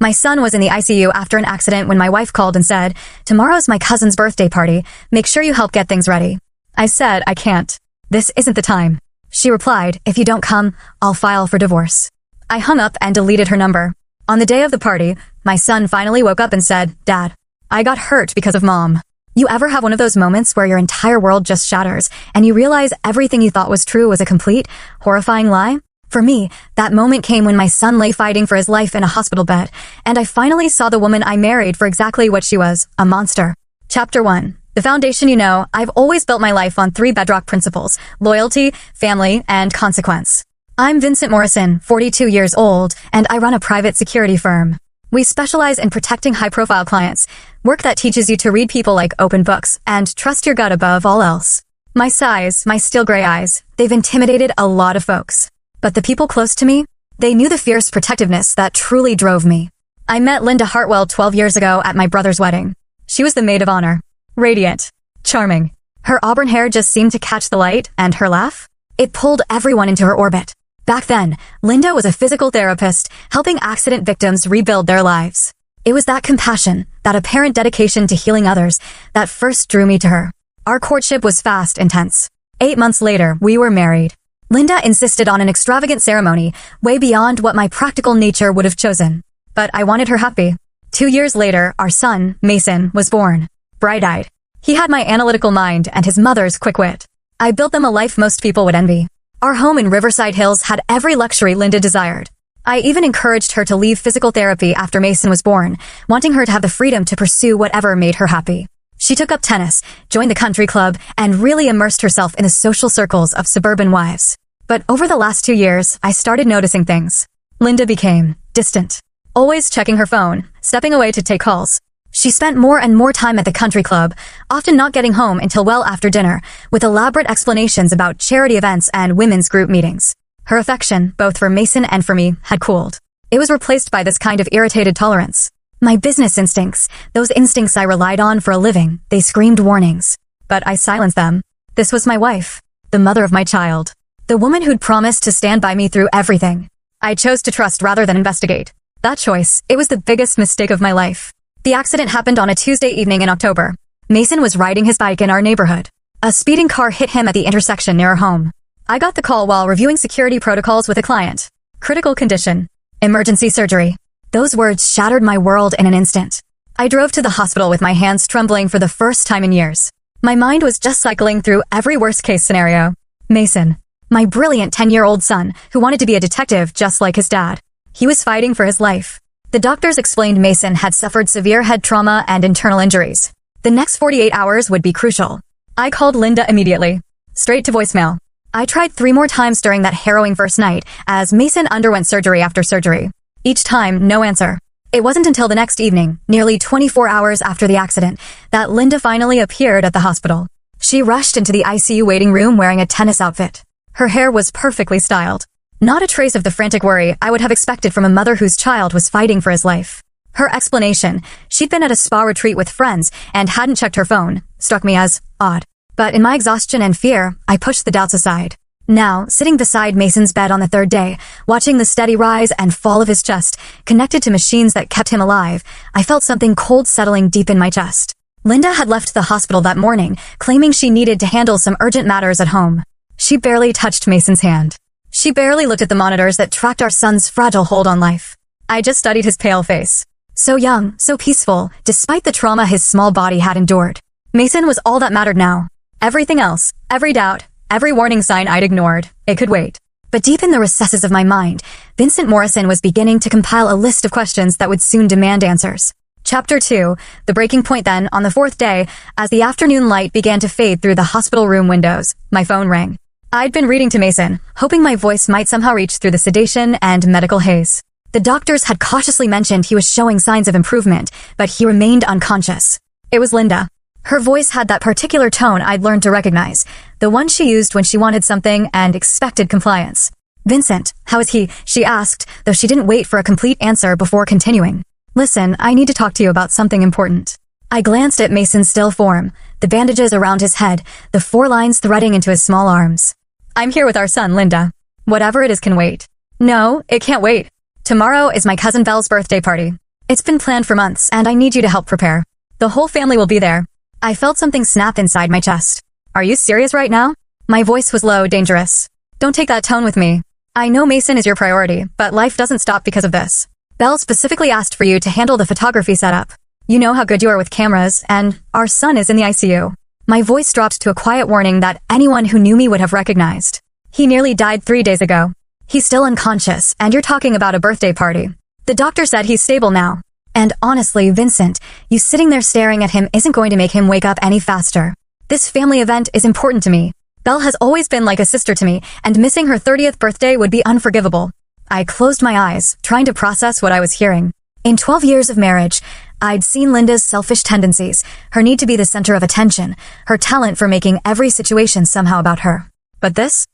My son was in the ICU after an accident when my wife called and said, "Tomorrow's my cousin's birthday party. Make sure you help get things ready." I said, "I can't. This isn't the time." She replied, "If you don't come, I'll file for divorce." I hung up and deleted her number. On the day of the party, my son finally woke up and said, "Dad, I got hurt because of Mom." You ever have one of those moments where your entire world just shatters and you realize everything you thought was true was a complete, horrifying lie? For me, that moment came when my son lay fighting for his life in a hospital bed, and I finally saw the woman I married for exactly what she was, a monster. Chapter 1. The foundation you know. I've always built my life on 3 bedrock principles: loyalty, family, and consequence. I'm Vincent Morrison, 42 years old, and I run a private security firm. We specialize in protecting high-profile clients, work that teaches you to read people like open books and trust your gut above all else. My size, my steel gray eyes, they've intimidated a lot of folks. But the people close to me, they knew the fierce protectiveness that truly drove me. I met Linda Hartwell 12 years ago at my brother's wedding. She was the maid of honor. Radiant. Charming. Her auburn hair just seemed to catch the light, and her laugh? It pulled everyone into her orbit. Back then, Linda was a physical therapist, helping accident victims rebuild their lives. It was that compassion, that apparent dedication to healing others, that first drew me to her. Our courtship was fast, intense. 8 months later, we were married. Linda insisted on an extravagant ceremony, way beyond what my practical nature would have chosen. But I wanted her happy. 2 years later, our son, Mason, was born. Bright-eyed. He had my analytical mind and his mother's quick wit. I built them a life most people would envy. Our home in Riverside Hills had every luxury Linda desired. I even encouraged her to leave physical therapy after Mason was born, wanting her to have the freedom to pursue whatever made her happy. She took up tennis, joined the country club, and really immersed herself in the social circles of suburban wives. But over the last 2 years, I started noticing things. Linda became distant, always checking her phone, stepping away to take calls. She spent more and more time at the country club, often not getting home until well after dinner, with elaborate explanations about charity events and women's group meetings. Her affection, both for Mason and for me, had cooled. It was replaced by this kind of irritated tolerance. My business instincts, those instincts I relied on for a living, they screamed warnings. But I silenced them. This was my wife, the mother of my child. The woman who'd promised to stand by me through everything. I chose to trust rather than investigate. That choice, it was the biggest mistake of my life. The accident happened on a Tuesday evening in October. Mason was riding his bike in our neighborhood. A speeding car hit him at the intersection near our home. I got the call while reviewing security protocols with a client. Critical condition. Emergency surgery. Those words shattered my world in an instant. I drove to the hospital with my hands trembling for the first time in years. My mind was just cycling through every worst-case scenario. Mason. My brilliant 10-year-old son, who wanted to be a detective just like his dad. He was fighting for his life. The doctors explained Mason had suffered severe head trauma and internal injuries. The next 48 hours would be crucial. I called Linda immediately. Straight to voicemail. I tried 3 more times during that harrowing first night, as Mason underwent surgery after surgery. Each time, no answer. It wasn't until the next evening, nearly 24 hours after the accident, that Linda finally appeared at the hospital. She rushed into the ICU waiting room wearing a tennis outfit. Her hair was perfectly styled. Not a trace of the frantic worry I would have expected from a mother whose child was fighting for his life. Her explanation, she'd been at a spa retreat with friends and hadn't checked her phone, struck me as odd. But in my exhaustion and fear, I pushed the doubts aside. Now, sitting beside Mason's bed on the 3rd day, watching the steady rise and fall of his chest, connected to machines that kept him alive, I felt something cold settling deep in my chest. Linda had left the hospital that morning, claiming she needed to handle some urgent matters at home. She barely touched Mason's hand. She barely looked at the monitors that tracked our son's fragile hold on life. I just studied his pale face. So young, so peaceful, despite the trauma his small body had endured. Mason was all that mattered now. Everything else, every doubt, every warning sign I'd ignored, it could wait. But deep in the recesses of my mind, Vincent Morrison was beginning to compile a list of questions that would soon demand answers. Chapter 2, the breaking point then, on the 4th day, as the afternoon light began to fade through the hospital room windows, my phone rang. I'd been reading to Mason, hoping my voice might somehow reach through the sedation and medical haze. The doctors had cautiously mentioned he was showing signs of improvement, but he remained unconscious. It was Linda. Her voice had that particular tone I'd learned to recognize, the one she used when she wanted something and expected compliance. "Vincent, how is he?" she asked, though she didn't wait for a complete answer before continuing. "Listen, I need to talk to you about something important." I glanced at Mason's still form, the bandages around his head, the 4 lines threading into his small arms. "I'm here with our son, Linda. Whatever it is can wait." "No, it can't wait. Tomorrow is my cousin Belle's birthday party. It's been planned for months, and I need you to help prepare. The whole family will be there. I felt something snap inside my chest. Are you serious right now? My voice was low, dangerous. Don't take that tone with me. I know Mason is your priority, but life doesn't stop because of this. Belle specifically asked for you to handle the photography setup. You know how good you are with cameras, and our son is in the ICU. My voice dropped to a quiet warning that anyone who knew me would have recognized. He nearly died 3 days ago. He's still unconscious, and you're talking about a birthday party. The doctor said he's stable now. And honestly, Vincent, you sitting there staring at him isn't going to make him wake up any faster. This family event is important to me. Belle has always been like a sister to me, and missing her 30th birthday would be unforgivable. I closed my eyes, trying to process what I was hearing. In 12 years of marriage, I'd seen Linda's selfish tendencies, her need to be the center of attention, her talent for making every situation somehow about her. But this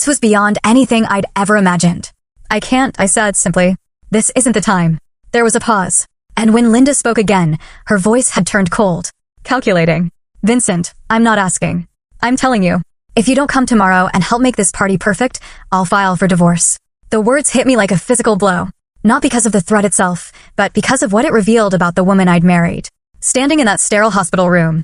was beyond anything I'd ever imagined. I can't, I said simply. This isn't the time. There was a pause. And when Linda spoke again, her voice had turned cold. Calculating. Vincent, I'm not asking. I'm telling you. If you don't come tomorrow and help make this party perfect, I'll file for divorce. The words hit me like a physical blow. Not because of the threat itself, but because of what it revealed about the woman I'd married. Standing in that sterile hospital room,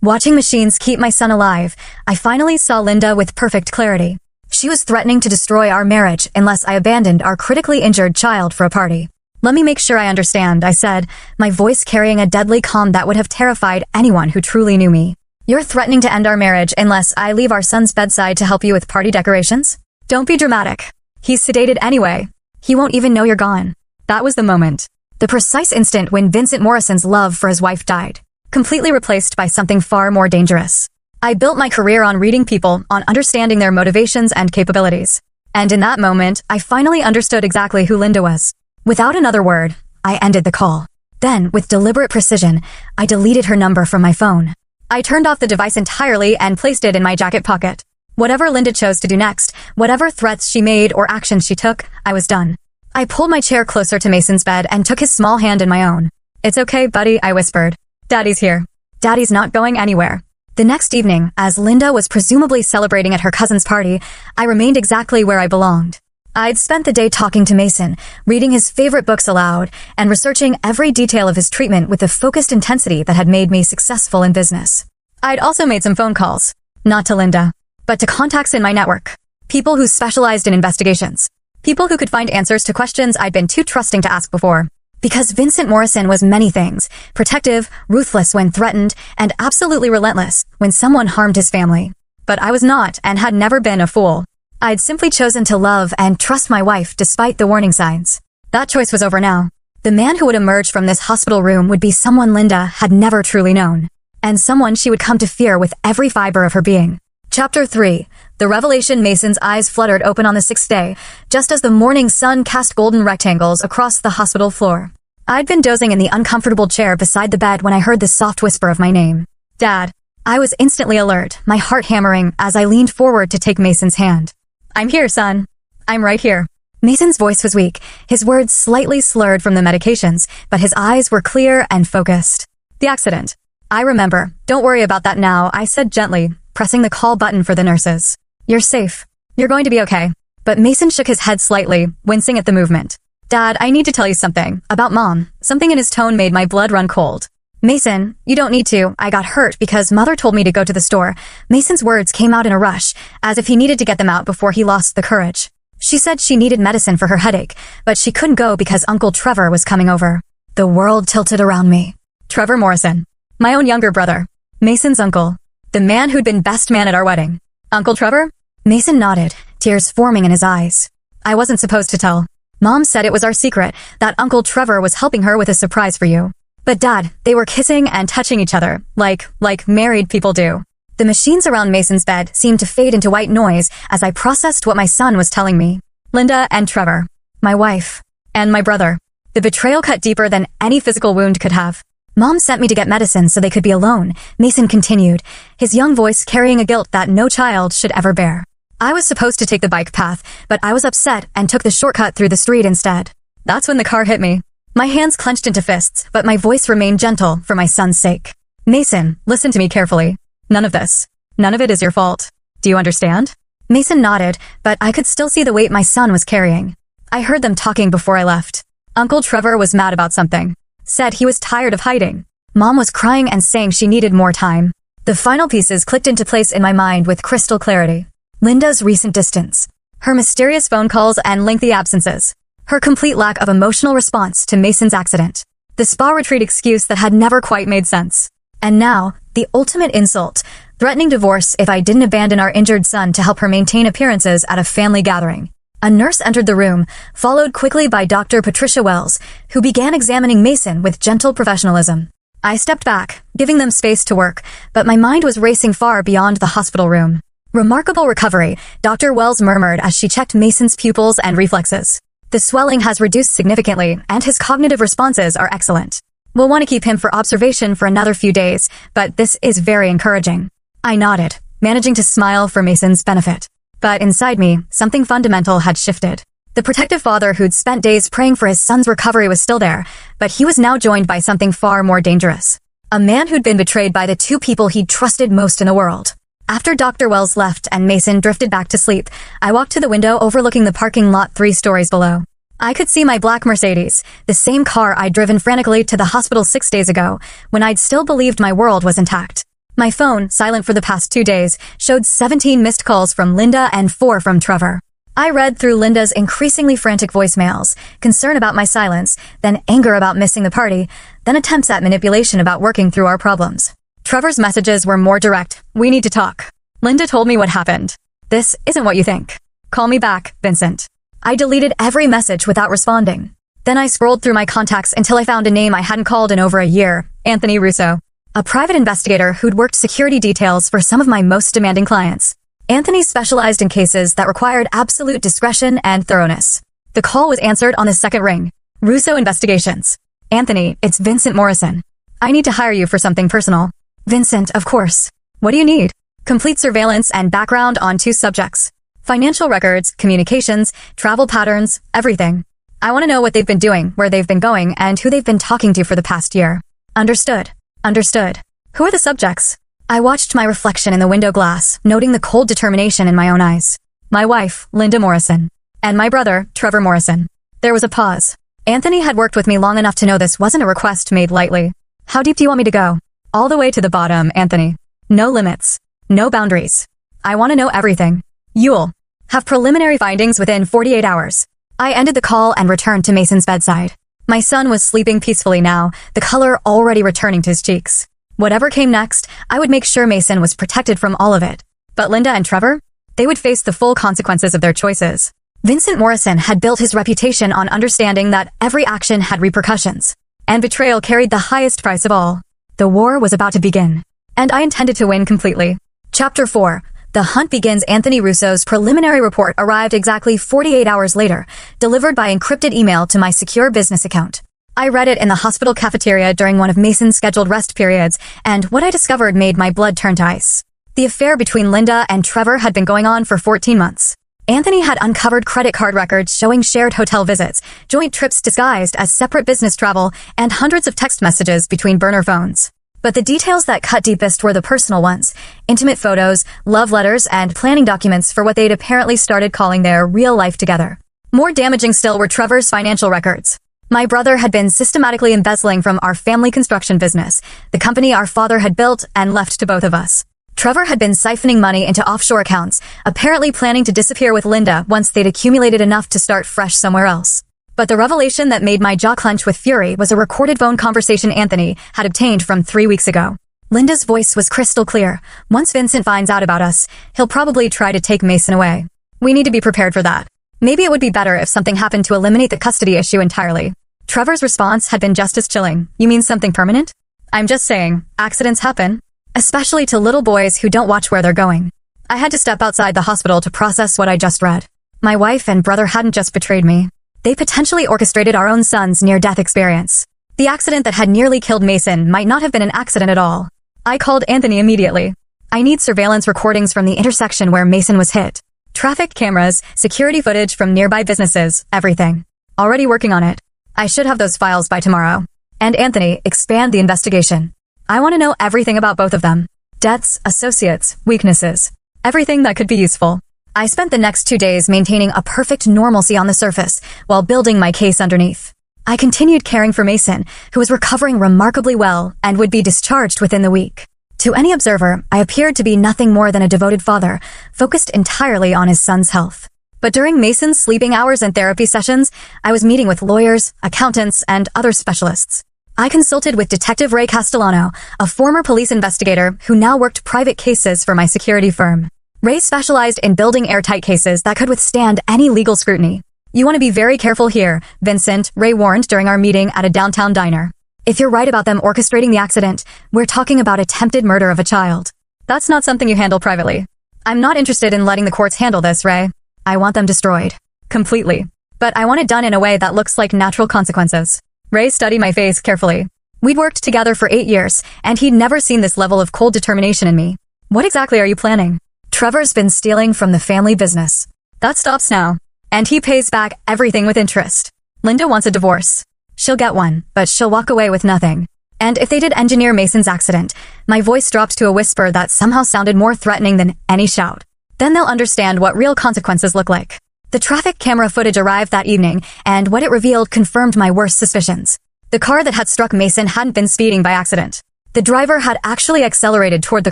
watching machines keep my son alive, I finally saw Linda with perfect clarity. She was threatening to destroy our marriage unless I abandoned our critically injured child for a party. Let me make sure I understand, I said, my voice carrying a deadly calm that would have terrified anyone who truly knew me. You're threatening to end our marriage unless I leave our son's bedside to help you with party decorations? Don't be dramatic. He's sedated anyway. He won't even know you're gone. That was the moment. The precise instant when Vincent Morrison's love for his wife died, completely replaced by something far more dangerous. I built my career on reading people, on understanding their motivations and capabilities. And in that moment, I finally understood exactly who Linda was. Without another word, I ended the call. Then, with deliberate precision, I deleted her number from my phone. I turned off the device entirely and placed it in my jacket pocket. Whatever Linda chose to do next, whatever threats she made or actions she took, I was done. I pulled my chair closer to Mason's bed and took his small hand in my own. It's okay, buddy, I whispered. Daddy's here. Daddy's not going anywhere. The next evening, as Linda was presumably celebrating at her cousin's party, I remained exactly where I belonged. I'd spent the day talking to Mason, reading his favorite books aloud, and researching every detail of his treatment with the focused intensity that had made me successful in business. I'd also made some phone calls, not to Linda, but to contacts in my network. People who specialized in investigations. People who could find answers to questions I'd been too trusting to ask before. Because Vincent Morrison was many things, protective, ruthless when threatened, and absolutely relentless when someone harmed his family. But I was not and had never been a fool. I'd simply chosen to love and trust my wife despite the warning signs. That choice was over now. The man who would emerge from this hospital room would be someone Linda had never truly known, and someone she would come to fear with every fiber of her being. Chapter 3. The revelation. Mason's eyes fluttered open on the 6th day, just as the morning sun cast golden rectangles across the hospital floor. I'd been dozing in the uncomfortable chair beside the bed when I heard the soft whisper of my name. Dad. I was instantly alert, my heart hammering as I leaned forward to take Mason's hand. I'm here, son. I'm right here. Mason's voice was weak, his words slightly slurred from the medications, but his eyes were clear and focused. The accident. I remember. Don't worry about that now, I said gently, pressing the call button for the nurses. You're safe. You're going to be okay. But Mason shook his head slightly, wincing at the movement. Dad, I need to tell you something. About Mom. Something in his tone made my blood run cold. Mason, you don't need to. I got hurt because Mother told me to go to the store. Mason's words came out in a rush, as if he needed to get them out before he lost the courage. She said she needed medicine for her headache, but she couldn't go because Uncle Trevor was coming over. The world tilted around me. Trevor Morrison. My own younger brother. Mason's uncle. The man who'd been best man at our wedding. Uncle Trevor? Mason nodded, tears forming in his eyes. I wasn't supposed to tell. Mom said it was our secret, that Uncle Trevor was helping her with a surprise for you. But Dad, they were kissing and touching each other, like married people do. The machines around Mason's bed seemed to fade into white noise as I processed what my son was telling me. Linda and Trevor. My wife. And my brother. The betrayal cut deeper than any physical wound could have. Mom sent me to get medicine so they could be alone, Mason continued, his young voice carrying a guilt that no child should ever bear. I was supposed to take the bike path, but I was upset and took the shortcut through the street instead. That's when the car hit me. My hands clenched into fists, but my voice remained gentle for my son's sake. Mason, listen to me carefully. None of this. None of it is your fault. Do you understand? Mason nodded, but I could still see the weight my son was carrying. I heard them talking before I left. Uncle Trevor was mad about something. said he was tired of hiding. Mom was crying and saying she needed more time. The final pieces clicked into place in my mind with crystal clarity. Linda's recent distance. Her mysterious phone calls and lengthy absences. Her complete lack of emotional response to Mason's accident. The spa retreat excuse that had never quite made sense. And now, the ultimate insult, threatening divorce if I didn't abandon our injured son to help her maintain appearances at a family gathering. A nurse entered the room, followed quickly by Dr. Patricia Wells, who began examining Mason with gentle professionalism. I stepped back, giving them space to work, but my mind was racing far beyond the hospital room. Remarkable recovery, Dr. Wells murmured as she checked Mason's pupils and reflexes. The swelling has reduced significantly, and his cognitive responses are excellent. We'll want to keep him for observation for another few days, but this is very encouraging. I nodded, managing to smile for Mason's benefit. But inside me, something fundamental had shifted. The protective father who'd spent days praying for his son's recovery was still there, but he was now joined by something far more dangerous. A man who'd been betrayed by the two people he'd trusted most in the world. After Dr. Wells left and Mason drifted back to sleep, I walked to the window overlooking the parking lot 3 stories below. I could see my black Mercedes, the same car I'd driven frantically to the hospital 6 days ago, when I'd still believed my world was intact. My phone, silent for the past 2 days, showed 17 missed calls from Linda and 4 from Trevor. I read through Linda's increasingly frantic voicemails, concern about my silence, then anger about missing the party, then attempts at manipulation about working through our problems. Trevor's messages were more direct. We need to talk. Linda told me what happened. This isn't what you think. Call me back, Vincent. I deleted every message without responding. Then I scrolled through my contacts until I found a name I hadn't called in over a year, Anthony Russo. A private investigator who'd worked security details for some of my most demanding clients. Anthony specialized in cases that required absolute discretion and thoroughness. The call was answered on the second ring. Russo Investigations. Anthony, it's Vincent Morrison. I need to hire you for something personal. Vincent, of course. What do you need? Complete surveillance and background on 2 subjects. Financial records, communications, travel patterns, everything. I want to know what they've been doing, where they've been going, and who they've been talking to for the past year. Understood. Understood. Who are the subjects? I watched my reflection in the window glass, noting the cold determination in my own eyes. My wife, Linda Morrison. And my brother, Trevor Morrison. There was a pause. Anthony had worked with me long enough to know this wasn't a request made lightly. How deep do you want me to go? All the way to the bottom, Anthony. No limits. No boundaries. I want to know everything. You'll have preliminary findings within 48 hours. I ended the call and returned to Mason's bedside. My son was sleeping peacefully now, the color already returning to his cheeks. Whatever came next, I would make sure Mason was protected from all of it. But Linda and Trevor? They would face the full consequences of their choices. Vincent Morrison had built his reputation on understanding that every action had repercussions. And betrayal carried the highest price of all. The war was about to begin. And I intended to win completely. Chapter 4. The hunt begins. Anthony Russo's preliminary report arrived exactly 48 hours later, delivered by encrypted email to my secure business account. I read it in the hospital cafeteria during one of Mason's scheduled rest periods, and what I discovered made my blood turn to ice. The affair between Linda and Trevor had been going on for 14 months. Anthony had uncovered credit card records showing shared hotel visits, joint trips disguised as separate business travel, and hundreds of text messages between burner phones. But the details that cut deepest were the personal ones, intimate photos, love letters, and planning documents for what they'd apparently started calling their real life together. More damaging still were Trevor's financial records. My brother had been systematically embezzling from our family construction business, the company our father had built and left to both of us. Trevor had been siphoning money into offshore accounts, apparently planning to disappear with Linda once they'd accumulated enough to start fresh somewhere else. But the revelation that made my jaw clench with fury was a recorded phone conversation Anthony had obtained from 3 weeks ago. Linda's voice was crystal clear. Once Vincent finds out about us, he'll probably try to take Mason away. We need to be prepared for that. Maybe it would be better if something happened to eliminate the custody issue entirely. Trevor's response had been just as chilling. You mean something permanent? I'm just saying, accidents happen. Especially to little boys who don't watch where they're going. I had to step outside the hospital to process what I just read. My wife and brother hadn't just betrayed me. They potentially orchestrated our own son's near-death experience. The accident that had nearly killed Mason might not have been an accident at all. I called Anthony immediately. I need surveillance recordings from the intersection where Mason was hit. Traffic cameras, security footage from nearby businesses, everything. Already working on it. I should have those files by tomorrow. And Anthony, expand the investigation. I want to know everything about both of them. Debts, associates, weaknesses. Everything that could be useful. I spent the next 2 days maintaining a perfect normalcy on the surface while building my case underneath. I continued caring for Mason, who was recovering remarkably well and would be discharged within the week. To any observer, I appeared to be nothing more than a devoted father, focused entirely on his son's health. But during Mason's sleeping hours and therapy sessions, I was meeting with lawyers, accountants, and other specialists. I consulted with Detective Ray Castellano, a former police investigator who now worked private cases for my security firm. Ray specialized in building airtight cases that could withstand any legal scrutiny. "You want to be very careful here, Vincent," Ray warned during our meeting at a downtown diner. "If you're right about them orchestrating the accident, we're talking about attempted murder of a child. That's not something you handle privately. I'm not interested in letting the courts handle this, Ray. I want them destroyed. Completely. But I want it done in a way that looks like natural consequences." Ray studied my face carefully. We'd worked together for 8 years, and he'd never seen this level of cold determination in me. "What exactly are you planning?" "Trevor's been stealing from the family business. That stops now. And he pays back everything with interest. Linda wants a divorce. She'll get one, but she'll walk away with nothing. And if they did engineer Mason's accident," my voice dropped to a whisper that somehow sounded more threatening than any shout, "then they'll understand what real consequences look like." The traffic camera footage arrived that evening, and what it revealed confirmed my worst suspicions. The car that had struck Mason hadn't been speeding by accident. The driver had actually accelerated toward the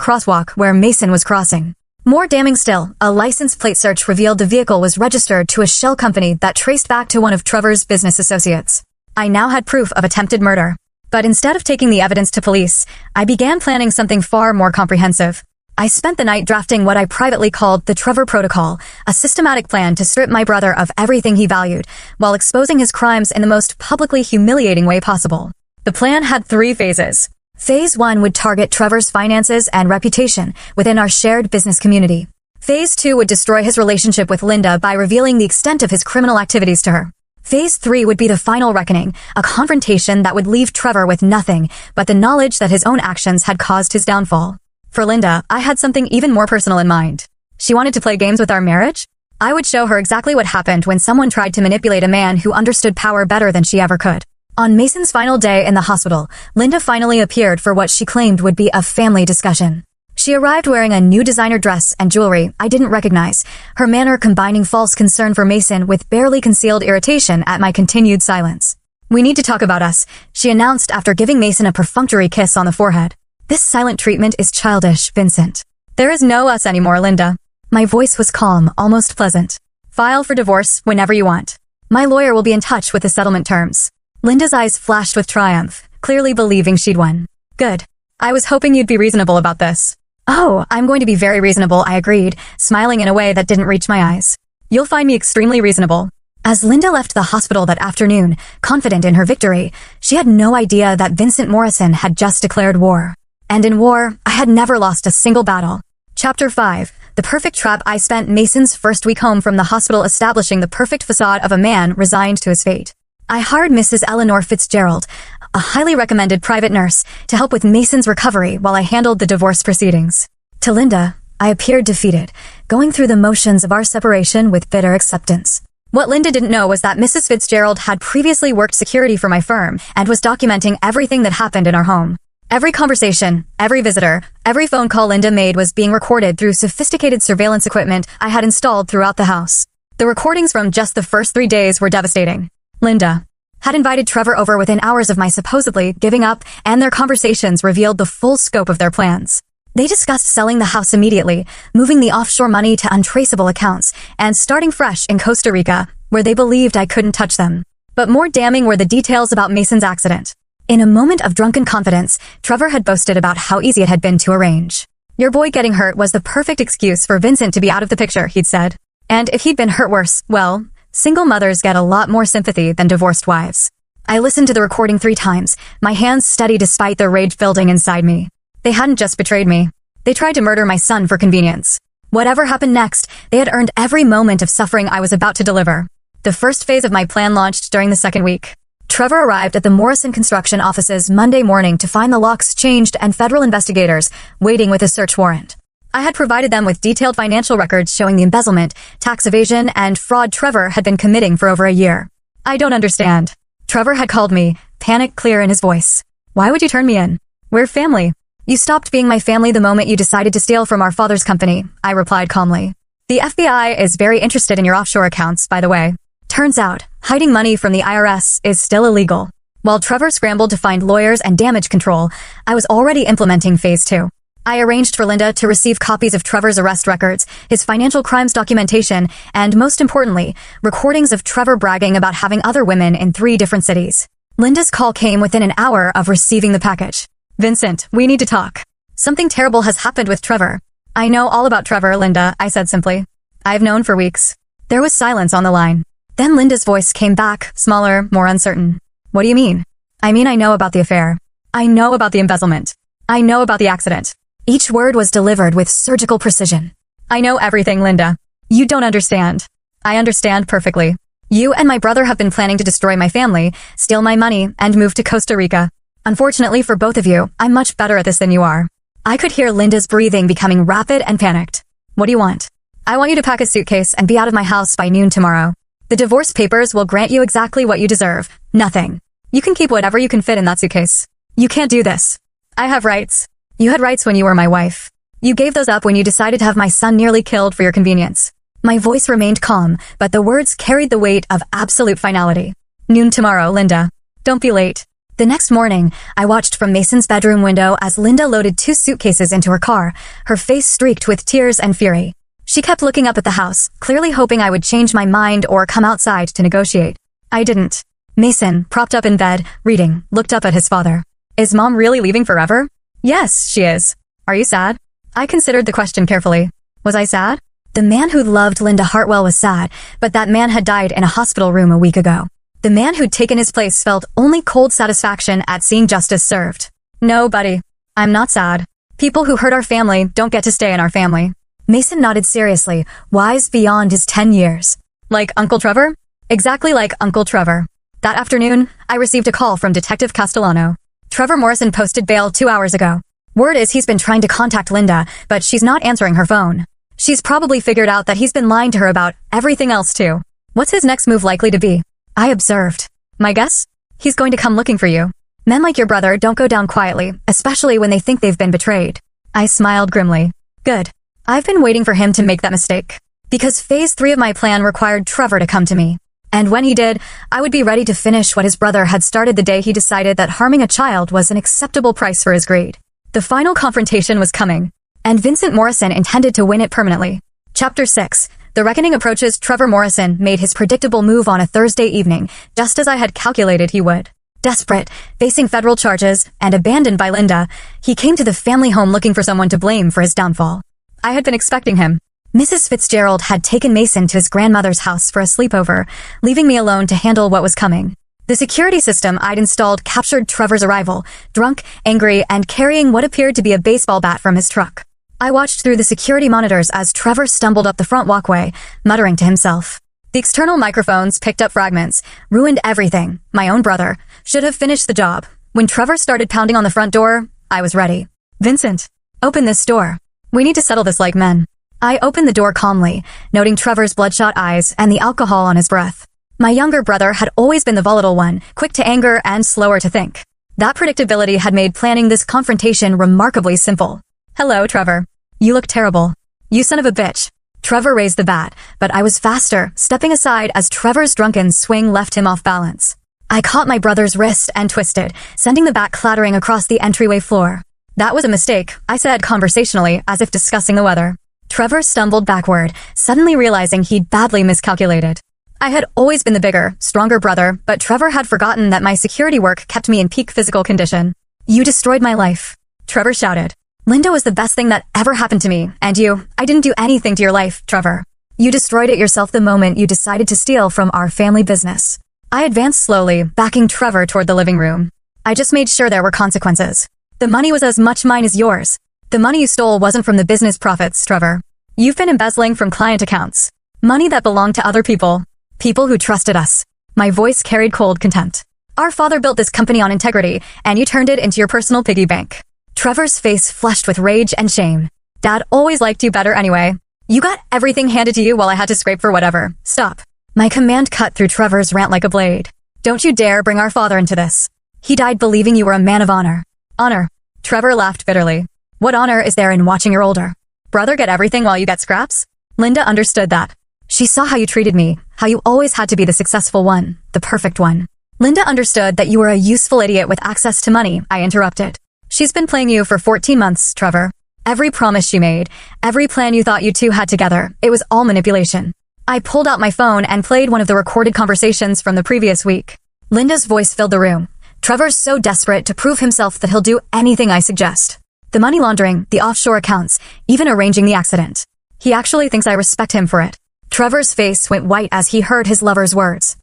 crosswalk where Mason was crossing. More damning still, a license plate search revealed the vehicle was registered to a shell company that traced back to one of Trevor's business associates. I now had proof of attempted murder. But instead of taking the evidence to police, I began planning something far more comprehensive. I spent the night drafting what I privately called the Trevor Protocol, a systematic plan to strip my brother of everything he valued, while exposing his crimes in the most publicly humiliating way possible. The plan had 3 phases. Phase 1 would target Trevor's finances and reputation within our shared business community. Phase 2 would destroy his relationship with Linda by revealing the extent of his criminal activities to her. Phase 3 would be the final reckoning, a confrontation that would leave Trevor with nothing but the knowledge that his own actions had caused his downfall. For Linda, I had something even more personal in mind. She wanted to play games with our marriage? I would show her exactly what happened when someone tried to manipulate a man who understood power better than she ever could. On Mason's final day in the hospital, Linda finally appeared for what she claimed would be a family discussion. She arrived wearing a new designer dress and jewelry I didn't recognize, her manner combining false concern for Mason with barely concealed irritation at my continued silence. "We need to talk about us," she announced after giving Mason a perfunctory kiss on the forehead. "This silent treatment is childish, Vincent. There is no us anymore, Linda." My voice was calm, almost pleasant. "File for divorce whenever you want. My lawyer will be in touch with the settlement terms." Linda's eyes flashed with triumph, clearly believing she'd won. "Good. I was hoping you'd be reasonable about this." "Oh, I'm going to be very reasonable," I agreed, smiling in a way that didn't reach my eyes. "You'll find me extremely reasonable." As Linda left the hospital that afternoon, confident in her victory, she had no idea that Vincent Morrison had just declared war. And in war, I had never lost a single battle. Chapter 5. The perfect trap. I spent Mason's first week home from the hospital establishing the perfect facade of a man resigned to his fate. I hired Mrs. Eleanor Fitzgerald, a highly recommended private nurse, to help with Mason's recovery while I handled the divorce proceedings. To Linda, I appeared defeated, going through the motions of our separation with bitter acceptance. What Linda didn't know was that Mrs. Fitzgerald had previously worked security for my firm and was documenting everything that happened in our home. Every conversation, every visitor, every phone call Linda made was being recorded through sophisticated surveillance equipment I had installed throughout the house. The recordings from just the first 3 days were devastating. Linda had invited Trevor over within hours of my supposedly giving up, and their conversations revealed the full scope of their plans. They discussed selling the house immediately, moving the offshore money to untraceable accounts, and starting fresh in Costa Rica, where they believed I couldn't touch them. But more damning were the details about Mason's accident. In a moment of drunken confidence, Trevor had boasted about how easy it had been to arrange. "Your boy getting hurt was the perfect excuse for Vincent to be out of the picture," he'd said. "And if he'd been hurt worse, well, single mothers get a lot more sympathy than divorced wives." I listened to the recording 3 times, my hands steady despite the rage building inside me. They hadn't just betrayed me. They tried to murder my son for convenience. Whatever happened next, they had earned every moment of suffering I was about to deliver. The first phase of my plan launched during the 2nd week. Trevor arrived at the Morrison Construction offices Monday morning to find the locks changed and federal investigators waiting with a search warrant. I had provided them with detailed financial records showing the embezzlement, tax evasion, and fraud Trevor had been committing for over a year. "I don't understand." Trevor had called me, panic clear in his voice. "Why would you turn me in? We're family." "You stopped being my family the moment you decided to steal from our father's company," I replied calmly. "The FBI is very interested in your offshore accounts, by the way. Turns out, Hiding money from the IRS is still illegal. While Trevor scrambled to find lawyers and damage control, I was already implementing phase 2. I arranged for Linda to receive copies of Trevor's arrest records, his financial crimes documentation, and most importantly, recordings of Trevor bragging about having other women in 3 different cities. Linda's call came within an hour of receiving the package. "Vincent, we need to talk. Something terrible has happened with Trevor." "I know all about Trevor, Linda," I said simply. "I've known for weeks." There was silence on the line. Then Linda's voice came back, smaller, more uncertain. "What do you mean?" "I mean I know about the affair. I know about the embezzlement. I know about the accident." Each word was delivered with surgical precision. "I know everything, Linda. You don't understand." "I understand perfectly. You and my brother have been planning to destroy my family, steal my money, and move to Costa Rica. Unfortunately for both of you, I'm much better at this than you are." I could hear Linda's breathing becoming rapid and panicked. "What do you want?" "I want you to pack a suitcase and be out of my house by noon tomorrow. The divorce papers will grant you exactly what you deserve. Nothing. You can keep whatever you can fit in that suitcase. You can't do this. I have rights. You had rights when you were my wife. You gave those up when you decided to have my son nearly killed for your convenience." My voice remained calm, but the words carried the weight of absolute finality. "Noon tomorrow, Linda. Don't be late." The next morning, I watched from Mason's bedroom window as Linda loaded 2 suitcases into her car, her face streaked with tears and fury. She kept looking up at the house, clearly hoping I would change my mind or come outside to negotiate. I didn't. Mason, propped up in bed, reading, looked up at his father. "Is Mom really leaving forever?" "Yes, she is. Are you sad?" I considered the question carefully. Was I sad? The man who loved Linda Hartwell was sad, but that man had died in a hospital room a week ago. The man who'd taken his place felt only cold satisfaction at seeing justice served. "No, buddy. I'm not sad. People who hurt our family don't get to stay in our family." Mason nodded seriously, wise beyond his 10 years. "Like Uncle Trevor?" "Exactly like Uncle Trevor." That afternoon, I received a call from Detective Castellano. "Trevor Morrison posted bail 2 hours ago. Word is he's been trying to contact Linda, but she's not answering her phone. She's probably figured out that he's been lying to her about everything else too. What's his next move likely to be?" I observed. "My guess? He's going to come looking for you. Men like your brother don't go down quietly, especially when they think they've been betrayed." I smiled grimly. "Good. I've been waiting for him to make that mistake. Because phase 3 of my plan required Trevor to come to me. And when he did, I would be ready to finish what his brother had started the day he decided that harming a child was an acceptable price for his greed. The final confrontation was coming, and Vincent Morrison intended to win it permanently. Chapter 6. The reckoning approaches. Trevor Morrison made his predictable move on a Thursday evening, just as I had calculated he would. Desperate, facing federal charges, and abandoned by Linda, he came to the family home looking for someone to blame for his downfall. I had been expecting him. Mrs. Fitzgerald had taken Mason to his grandmother's house for a sleepover, leaving me alone to handle what was coming. The security system I'd installed captured Trevor's arrival, drunk, angry, and carrying what appeared to be a baseball bat from his truck. I watched through the security monitors as Trevor stumbled up the front walkway, muttering to himself. The external microphones picked up fragments, ruined everything. My own brother should have finished the job. When Trevor started pounding on the front door, I was ready. "Vincent, open this door. We need to settle this like men." I opened the door calmly, noting Trevor's bloodshot eyes and the alcohol on his breath. My younger brother had always been the volatile one, quick to anger and slower to think. That predictability had made planning this confrontation remarkably simple. "Hello, Trevor. You look terrible. You son of a bitch." Trevor raised the bat, but I was faster, stepping aside as Trevor's drunken swing left him off balance. I caught my brother's wrist and twisted, sending the bat clattering across the entryway floor. "That was a mistake," I said conversationally, as if discussing the weather. Trevor stumbled backward, suddenly realizing he'd badly miscalculated. I had always been the bigger, stronger brother, but Trevor had forgotten that my security work kept me in peak physical condition. "You destroyed my life," Trevor shouted. "Linda was the best thing that ever happened to me, and I didn't do anything to your life, Trevor. You destroyed it yourself the moment you decided to steal from our family business." I advanced slowly, backing Trevor toward the living room. "I just made sure there were consequences. The money was as much mine as yours. The money you stole wasn't from the business profits, Trevor. You've been embezzling from client accounts. Money that belonged to other people. People who trusted us." My voice carried cold contempt. "Our father built this company on integrity, and you turned it into your personal piggy bank." Trevor's face flushed with rage and shame. "Dad always liked you better anyway. You got everything handed to you while I had to scrape for whatever. Stop." My command cut through Trevor's rant like a blade. "Don't you dare bring our father into this. He died believing you were a man of honor." "Honor?" Trevor laughed bitterly. "What honor is there in watching your older brother get everything while you get scraps?" Linda understood that. She saw how you treated me, how you always had to be the successful one, the perfect one. Linda understood that you were a useful idiot with access to money, I interrupted. She's been playing you for 14 months, Trevor. Every promise she made, every plan you thought you two had together, it was all manipulation. I pulled out my phone and played one of the recorded conversations from the previous week. Linda's voice filled the room. Trevor's so desperate to prove himself that he'll do anything I suggest. The money laundering, the offshore accounts, even arranging the accident. He actually thinks I respect him for it. Trevor's face went white as he heard his lover's words.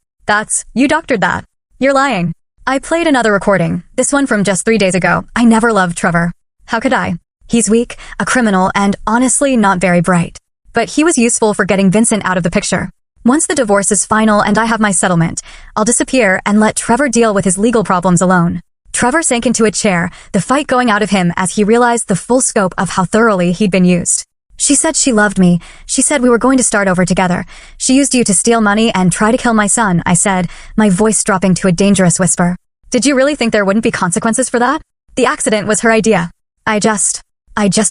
You doctored that. You're lying. I played another recording, this one from just 3 days ago. I never loved Trevor. How could I? He's weak, a criminal, and honestly not very bright. But he was useful for getting Vincent out of the picture. Once the divorce is final and I have my settlement, I'll disappear and let Trevor deal with his legal problems alone. Trevor sank into a chair, the fight going out of him as he realized the full scope of how thoroughly he'd been used. She said she loved me. She said we were going to start over together. She used you to steal money and try to kill my son, I said, my voice dropping to a dangerous whisper. Did you really think there wouldn't be consequences for that? The accident was her idea. I just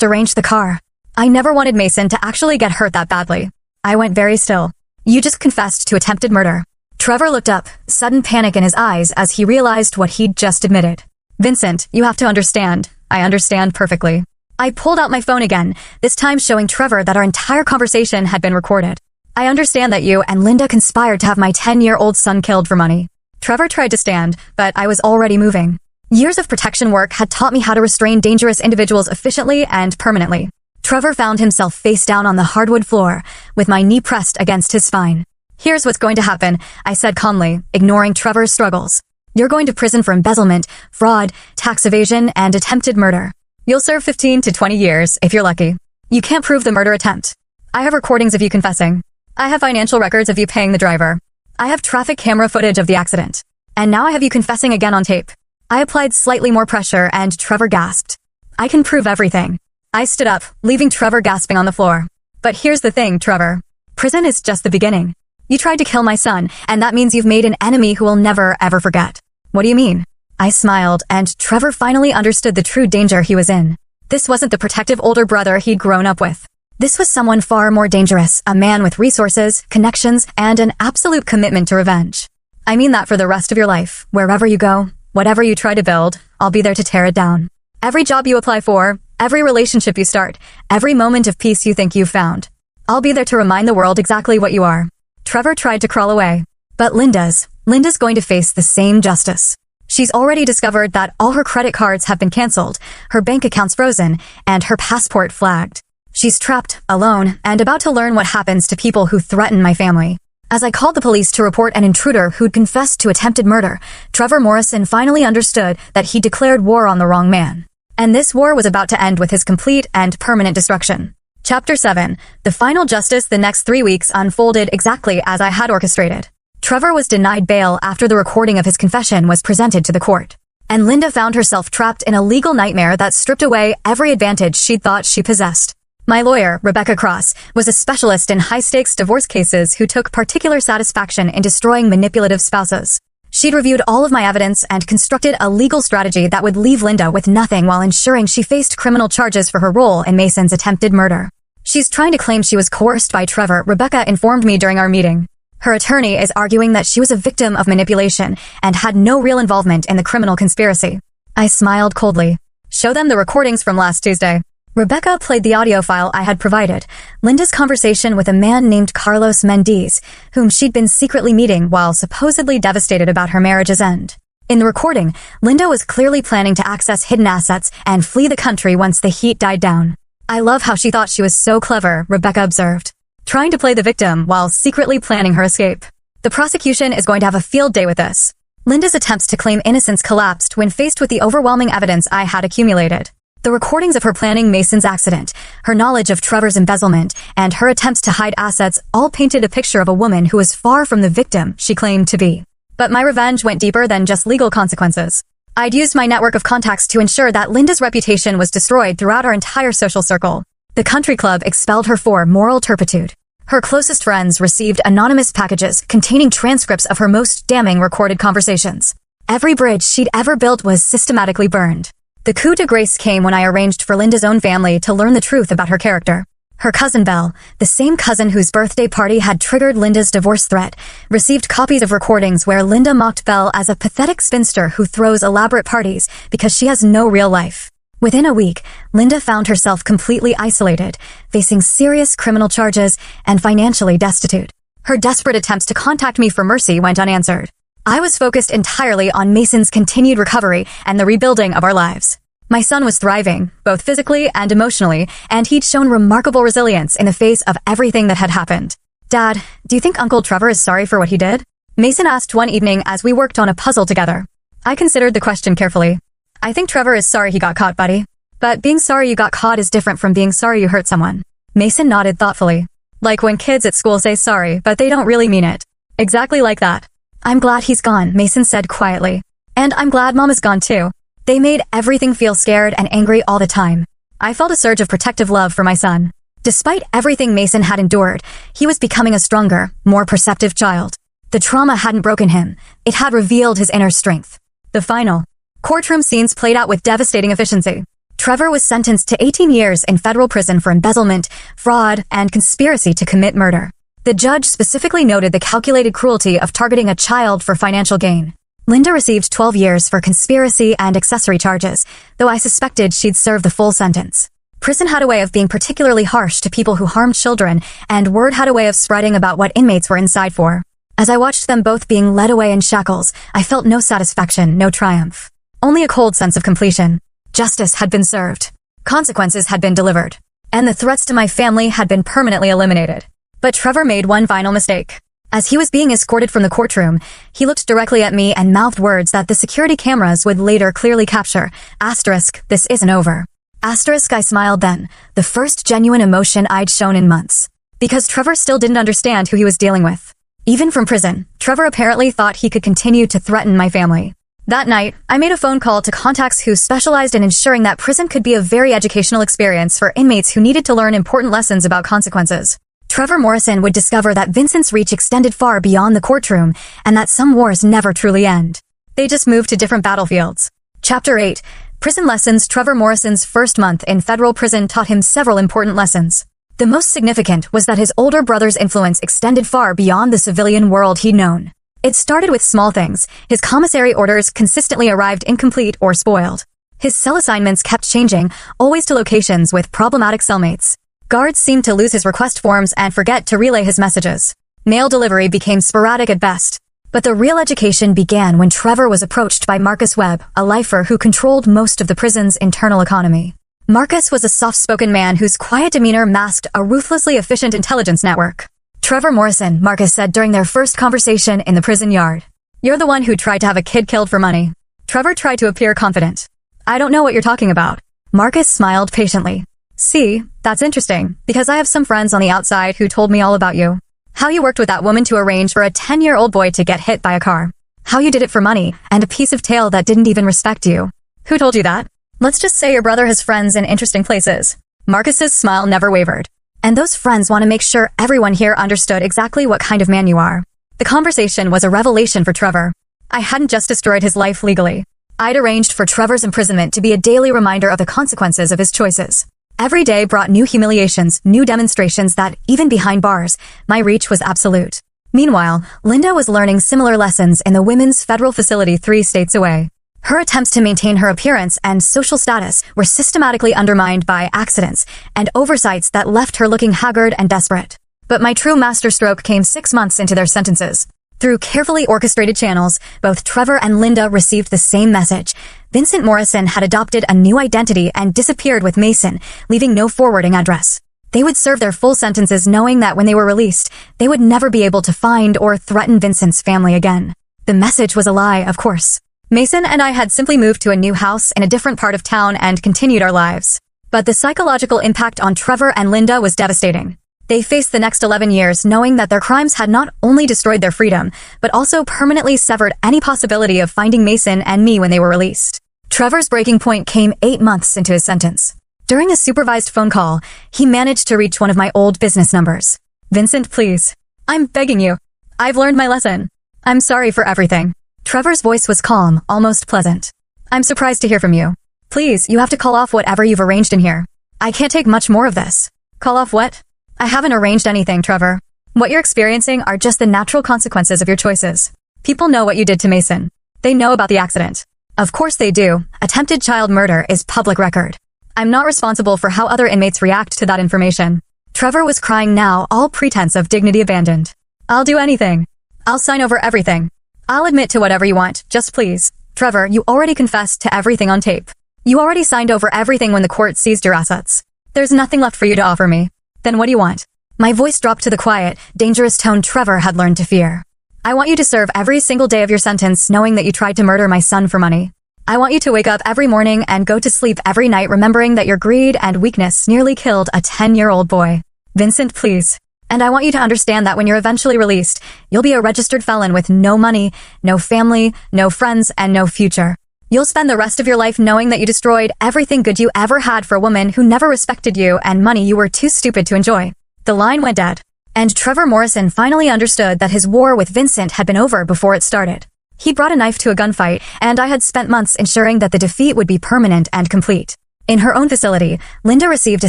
arranged the car. I never wanted Mason to actually get hurt that badly. I went very still. You just confessed to attempted murder. Trevor looked up, sudden panic in his eyes as he realized what he'd just admitted. Vincent, you have to understand. I understand perfectly. I pulled out my phone again, this time showing Trevor that our entire conversation had been recorded. I understand that you and Linda conspired to have my 10-year-old son killed for money. Trevor tried to stand, but I was already moving. Years of protection work had taught me how to restrain dangerous individuals efficiently and permanently. Trevor found himself face down on the hardwood floor, with my knee pressed against his spine. Here's what's going to happen, I said calmly, ignoring Trevor's struggles. You're going to prison for embezzlement, fraud, tax evasion, and attempted murder. You'll serve 15 to 20 years, if you're lucky. You can't prove the murder attempt. I have recordings of you confessing. I have financial records of you paying the driver. I have traffic camera footage of the accident. And now I have you confessing again on tape. I applied slightly more pressure and Trevor gasped. I can prove everything. I stood up, leaving Trevor gasping on the floor. But here's the thing, Trevor. Prison is just the beginning. You tried to kill my son, and that means you've made an enemy who will never, ever forget. What do you mean? I smiled, and Trevor finally understood the true danger he was in. This wasn't the protective older brother he'd grown up with. This was someone far more dangerous, a man with resources, connections, and an absolute commitment to revenge. I mean that for the rest of your life. Wherever you go, whatever you try to build, I'll be there to tear it down. Every job you apply for, every relationship you start, every moment of peace you think you've found. I'll be there to remind the world exactly what you are. Trevor tried to crawl away. But Linda's going to face the same justice. She's already discovered that all her credit cards have been canceled, her bank accounts frozen, and her passport flagged. She's trapped, alone, and about to learn what happens to people who threaten my family. As I called the police to report an intruder who'd confessed to attempted murder, Trevor Morrison finally understood that he declared war on the wrong man. And this war was about to end with his complete and permanent destruction. Chapter 7. The final justice. The next 3 weeks unfolded exactly as I had orchestrated. Trevor was denied bail after the recording of his confession was presented to the court. And Linda found herself trapped in a legal nightmare that stripped away every advantage she'd thought she possessed. My lawyer, Rebecca Cross, was a specialist in high-stakes divorce cases who took particular satisfaction in destroying manipulative spouses. She'd reviewed all of my evidence and constructed a legal strategy that would leave Linda with nothing while ensuring she faced criminal charges for her role in Mason's attempted murder. She's trying to claim she was coerced by Trevor, Rebecca informed me during our meeting. Her attorney is arguing that she was a victim of manipulation and had no real involvement in the criminal conspiracy. I smiled coldly. Show them the recordings from last Tuesday. Rebecca played the audio file I had provided, Linda's conversation with a man named Carlos Mendez, whom she'd been secretly meeting while supposedly devastated about her marriage's end. In the recording, Linda was clearly planning to access hidden assets and flee the country once the heat died down. I love how she thought she was so clever, Rebecca observed. Trying to play the victim while secretly planning her escape. The prosecution is going to have a field day with this. Linda's attempts to claim innocence collapsed when faced with the overwhelming evidence I had accumulated. The recordings of her planning Mason's accident, her knowledge of Trevor's embezzlement, and her attempts to hide assets all painted a picture of a woman who was far from the victim she claimed to be. But my revenge went deeper than just legal consequences. I'd used my network of contacts to ensure that Linda's reputation was destroyed throughout our entire social circle. The country club expelled her for moral turpitude. Her closest friends received anonymous packages containing transcripts of her most damning recorded conversations. Every bridge she'd ever built was systematically burned. The coup de grace came when I arranged for Linda's own family to learn the truth about her character. Her cousin Belle, the same cousin whose birthday party had triggered Linda's divorce threat, received copies of recordings where Linda mocked Belle as a pathetic spinster who throws elaborate parties because she has no real life. Within a week, Linda found herself completely isolated, facing serious criminal charges and financially destitute. Her desperate attempts to contact me for mercy went unanswered. I was focused entirely on Mason's continued recovery and the rebuilding of our lives. My son was thriving, both physically and emotionally, and he'd shown remarkable resilience in the face of everything that had happened. Dad, do you think Uncle Trevor is sorry for what he did? Mason asked one evening as we worked on a puzzle together. I considered the question carefully. I think Trevor is sorry he got caught, buddy. But being sorry you got caught is different from being sorry you hurt someone. Mason nodded thoughtfully. Like when kids at school say sorry, but they don't really mean it. Exactly like that. I'm glad he's gone, Mason said quietly. And I'm glad Mom is gone too. They made everything feel scared and angry all the time. I felt a surge of protective love for my son. Despite everything Mason had endured, he was becoming a stronger, more perceptive child. The trauma hadn't broken him. It had revealed his inner strength. The final courtroom scenes played out with devastating efficiency. Trevor was sentenced to 18 years in federal prison for embezzlement, fraud, and conspiracy to commit murder. The judge specifically noted the calculated cruelty of targeting a child for financial gain. Linda received 12 years for conspiracy and accessory charges, though I suspected she'd serve the full sentence. Prison had a way of being particularly harsh to people who harmed children, and word had a way of spreading about what inmates were inside for. As I watched them both being led away in shackles, I felt no satisfaction, no triumph. Only a cold sense of completion. Justice had been served. Consequences had been delivered. And the threats to my family had been permanently eliminated. But Trevor made one final mistake. As he was being escorted from the courtroom, he looked directly at me and mouthed words that the security cameras would later clearly capture. Asterisk, this isn't over. Asterisk, I smiled then, the first genuine emotion I'd shown in months. Because Trevor still didn't understand who he was dealing with. Even from prison, Trevor apparently thought he could continue to threaten my family. That night, I made a phone call to contacts who specialized in ensuring that prison could be a very educational experience for inmates who needed to learn important lessons about consequences. Trevor Morrison would discover that Vincent's reach extended far beyond the courtroom, and that some wars never truly end. They just move to different battlefields. Chapter 8. Prison Lessons. Trevor Morrison's first month in federal prison taught him several important lessons. The most significant was that his older brother's influence extended far beyond the civilian world he'd known. It started with small things. His commissary orders consistently arrived incomplete or spoiled. His cell assignments kept changing, always to locations with problematic cellmates. Guards seemed to lose his request forms and forget to relay his messages. Mail delivery became sporadic at best. But the real education began when Trevor was approached by Marcus Webb, a lifer who controlled most of the prison's internal economy. Marcus was a soft-spoken man whose quiet demeanor masked a ruthlessly efficient intelligence network. Trevor Morrison, Marcus said during their first conversation in the prison yard. You're the one who tried to have a kid killed for money. Trevor tried to appear confident. I don't know what you're talking about. Marcus smiled patiently. See, that's interesting, because I have some friends on the outside who told me all about you. How you worked with that woman to arrange for a 10-year-old boy to get hit by a car. How you did it for money, and a piece of tail that didn't even respect you. Who told you that? Let's just say your brother has friends in interesting places. Marcus's smile never wavered. And those friends want to make sure everyone here understood exactly what kind of man you are. The conversation was a revelation for Trevor. I hadn't just destroyed his life legally. I'd arranged for Trevor's imprisonment to be a daily reminder of the consequences of his choices. Every day brought new humiliations, new demonstrations that, even behind bars, my reach was absolute. Meanwhile, Linda was learning similar lessons in the women's federal facility 3 states away. Her attempts to maintain her appearance and social status were systematically undermined by accidents and oversights that left her looking haggard and desperate. But my true masterstroke came 6 months into their sentences. Through carefully orchestrated channels, both Trevor and Linda received the same message. Vincent Morrison had adopted a new identity and disappeared with Mason, leaving no forwarding address. They would serve their full sentences knowing that when they were released, they would never be able to find or threaten Vincent's family again. The message was a lie, of course. Mason and I had simply moved to a new house in a different part of town and continued our lives. But the psychological impact on Trevor and Linda was devastating. They faced the next 11 years knowing that their crimes had not only destroyed their freedom, but also permanently severed any possibility of finding Mason and me when they were released. Trevor's breaking point came 8 months into his sentence. During a supervised phone call, he managed to reach one of my old business numbers. Vincent, please. I'm begging you. I've learned my lesson. I'm sorry for everything. Trevor's voice was calm, almost pleasant. I'm surprised to hear from you. Please, you have to call off whatever you've arranged in here. I can't take much more of this. Call off what? I haven't arranged anything, Trevor. What you're experiencing are just the natural consequences of your choices. People know what you did to Mason. They know about the accident. Of course they do. Attempted child murder is public record. I'm not responsible for how other inmates react to that information. Trevor was crying now, all pretense of dignity abandoned. I'll do anything. I'll sign over everything. I'll admit to whatever you want, just please. Trevor, you already confessed to everything on tape. You already signed over everything when the court seized your assets. There's nothing left for you to offer me. Then what do you want? My voice dropped to the quiet, dangerous tone Trevor had learned to fear. I want you to serve every single day of your sentence knowing that you tried to murder my son for money. I want you to wake up every morning and go to sleep every night remembering that your greed and weakness nearly killed a 10-year-old boy. Vincent, please. And I want you to understand that when you're eventually released, you'll be a registered felon with no money, no family, no friends, and no future. You'll spend the rest of your life knowing that you destroyed everything good you ever had for a woman who never respected you and money you were too stupid to enjoy. The line went dead. And Trevor Morrison finally understood that his war with Vincent had been over before it started. He brought a knife to a gunfight, and I had spent months ensuring that the defeat would be permanent and complete. In her own facility, Linda received a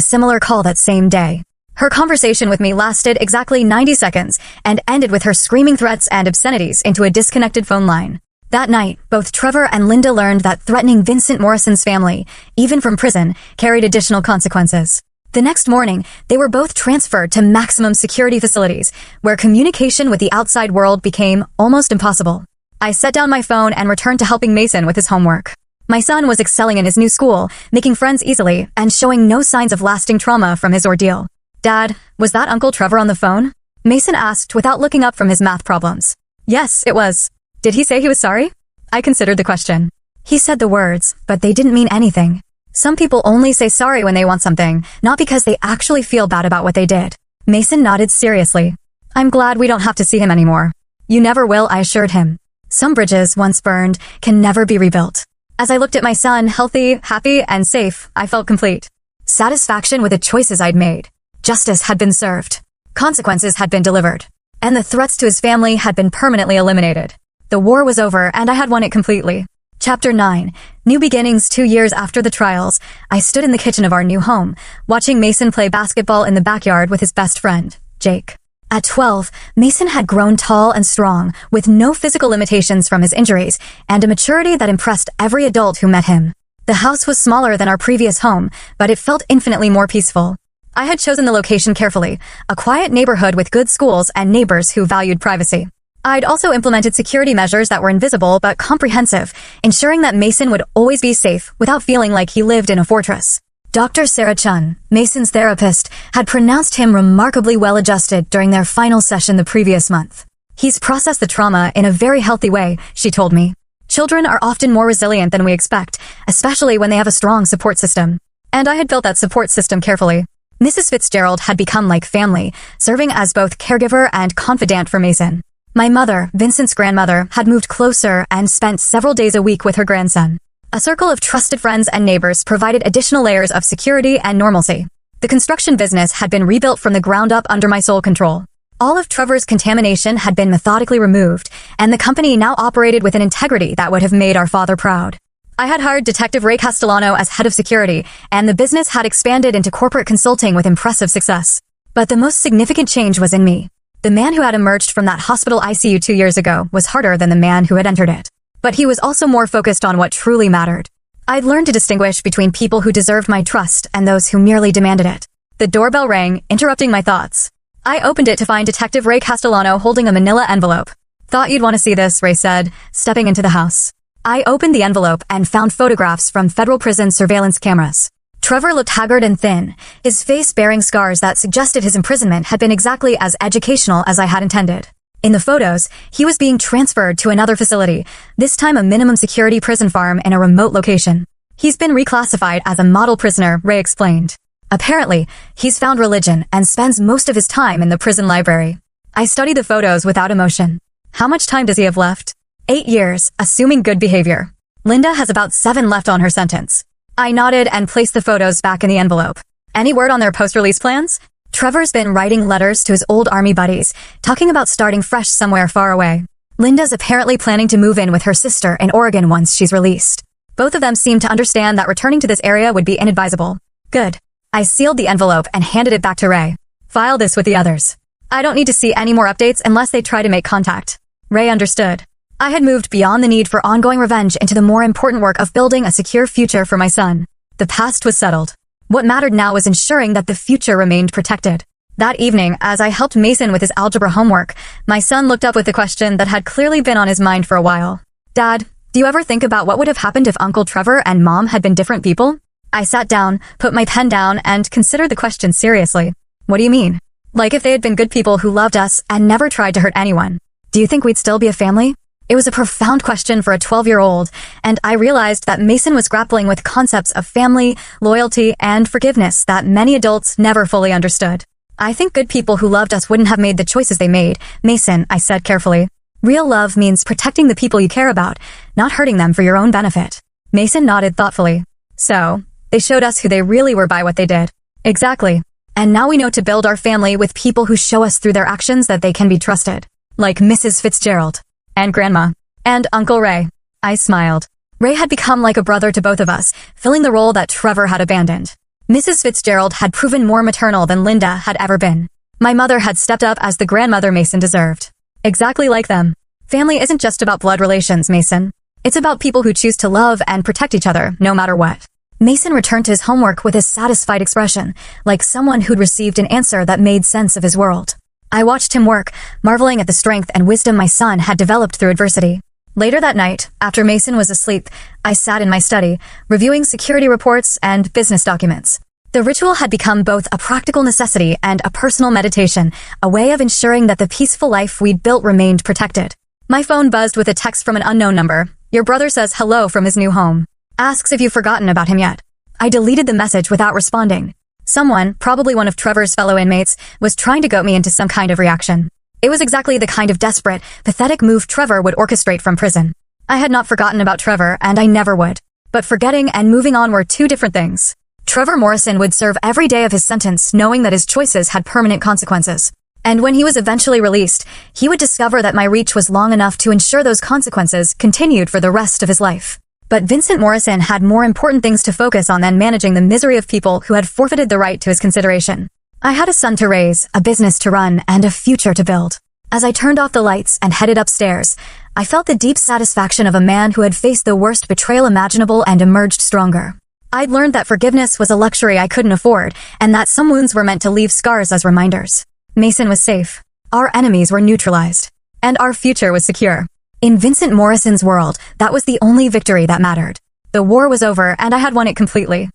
similar call that same day. Her conversation with me lasted exactly 90 seconds and ended with her screaming threats and obscenities into a disconnected phone line. That night, both Trevor and Linda learned that threatening Vincent Morrison's family, even from prison, carried additional consequences. The next morning, they were both transferred to maximum security facilities, where communication with the outside world became almost impossible. I set down my phone and returned to helping Mason with his homework. My son was excelling in his new school, making friends easily, and showing no signs of lasting trauma from his ordeal. Dad, was that Uncle Trevor on the phone? Mason asked without looking up from his math problems. Yes, it was. Did he say he was sorry? I considered the question. He said the words, but they didn't mean anything. Some people only say sorry when they want something, not because they actually feel bad about what they did. Mason nodded seriously. I'm glad we don't have to see him anymore. You never will, I assured him. Some bridges, once burned, can never be rebuilt. As I looked at my son, healthy, happy, and safe, I felt complete. Satisfaction with the choices I'd made. Justice had been served. Consequences had been delivered. And the threats to his family had been permanently eliminated. The war was over, and I had won it completely. Chapter 9. New beginnings. 2 years after the trials, I stood in the kitchen of our new home, watching Mason play basketball in the backyard with his best friend, Jake. At 12, Mason had grown tall and strong, with no physical limitations from his injuries, and a maturity that impressed every adult who met him. The house was smaller than our previous home, but it felt infinitely more peaceful. I had chosen the location carefully, a quiet neighborhood with good schools and neighbors who valued privacy. I'd also implemented security measures that were invisible but comprehensive, ensuring that Mason would always be safe without feeling like he lived in a fortress. Dr. Sarah Chun, Mason's therapist, had pronounced him remarkably well-adjusted during their final session the previous month. He's processed the trauma in a very healthy way, she told me. Children are often more resilient than we expect, especially when they have a strong support system. And I had built that support system carefully. Mrs. Fitzgerald had become like family, serving as both caregiver and confidant for Mason. My mother, Vincent's grandmother, had moved closer and spent several days a week with her grandson. A circle of trusted friends and neighbors provided additional layers of security and normalcy. The construction business had been rebuilt from the ground up under my sole control. All of Trevor's contamination had been methodically removed, and the company now operated with an integrity that would have made our father proud. I had hired Detective Ray Castellano as head of security, and the business had expanded into corporate consulting with impressive success. But the most significant change was in me. The man who had emerged from that hospital ICU 2 years ago was harder than the man who had entered it. But he was also more focused on what truly mattered. I'd learned to distinguish between people who deserved my trust and those who merely demanded it. The doorbell rang, interrupting my thoughts. I opened it to find Detective Ray Castellano holding a manila envelope. Thought you'd want to see this, Ray said, stepping into the house. I opened the envelope and found photographs from federal prison surveillance cameras. Trevor looked haggard and thin, his face bearing scars that suggested his imprisonment had been exactly as educational as I had intended. In the photos, he was being transferred to another facility, this time a minimum security prison farm in a remote location. He's been reclassified as a model prisoner, Ray explained. Apparently, he's found religion and spends most of his time in the prison library. I studied the photos without emotion. How much time does he have left? 8 years, assuming good behavior. Linda has about 7 left on her sentence. I nodded and placed the photos back in the envelope. Any word on their post-release plans? Trevor's been writing letters to his old army buddies, talking about starting fresh somewhere far away. Linda's apparently planning to move in with her sister in Oregon once she's released. Both of them seem to understand that returning to this area would be inadvisable. Good. I sealed the envelope and handed it back to Ray. File this with the others. I don't need to see any more updates unless they try to make contact. Ray understood. I had moved beyond the need for ongoing revenge into the more important work of building a secure future for my son. The past was settled. What mattered now was ensuring that the future remained protected. That evening, as I helped Mason with his algebra homework, my son looked up with a question that had clearly been on his mind for a while. Dad, do you ever think about what would have happened if Uncle Trevor and Mom had been different people? I sat down, put my pen down, and considered the question seriously. What do you mean? Like if they had been good people who loved us and never tried to hurt anyone. Do you think we'd still be a family? It was a profound question for a 12-year-old, and I realized that Mason was grappling with concepts of family, loyalty, and forgiveness that many adults never fully understood. I think good people who loved us wouldn't have made the choices they made, Mason, I said carefully. Real love means protecting the people you care about, not hurting them for your own benefit. Mason nodded thoughtfully. So, they showed us who they really were by what they did. Exactly. And now we know to build our family with people who show us through their actions that they can be trusted. Like Mrs. Fitzgerald. And Grandma. And Uncle Ray. I smiled. Ray had become like a brother to both of us, filling the role that Trevor had abandoned. Mrs. Fitzgerald had proven more maternal than Linda had ever been. My mother had stepped up as the grandmother Mason deserved. Exactly like them. Family isn't just about blood relations, Mason. It's about people who choose to love and protect each other, no matter what. Mason returned to his homework with a satisfied expression, like someone who'd received an answer that made sense of his world. I watched him work, marveling at the strength and wisdom my son had developed through adversity. Later that night, after Mason was asleep, I sat in my study, reviewing security reports and business documents. The ritual had become both a practical necessity and a personal meditation, a way of ensuring that the peaceful life we'd built remained protected. My phone buzzed with a text from an unknown number. Your brother says hello from his new home. Asks if you've forgotten about him yet. I deleted the message without responding. Someone, probably one of Trevor's fellow inmates, was trying to goad me into some kind of reaction. It was exactly the kind of desperate, pathetic move Trevor would orchestrate from prison. I had not forgotten about Trevor, and I never would. But forgetting and moving on were two different things. Trevor Morrison would serve every day of his sentence knowing that his choices had permanent consequences. And when he was eventually released, he would discover that my reach was long enough to ensure those consequences continued for the rest of his life. But Vincent Morrison had more important things to focus on than managing the misery of people who had forfeited the right to his consideration. I had a son to raise, a business to run, and a future to build. As I turned off the lights and headed upstairs, I felt the deep satisfaction of a man who had faced the worst betrayal imaginable and emerged stronger. I'd learned that forgiveness was a luxury I couldn't afford, and that some wounds were meant to leave scars as reminders. Mason was safe. Our enemies were neutralized. And our future was secure. In Vincent Morrison's world, that was the only victory that mattered. The war was over, and I had won it completely.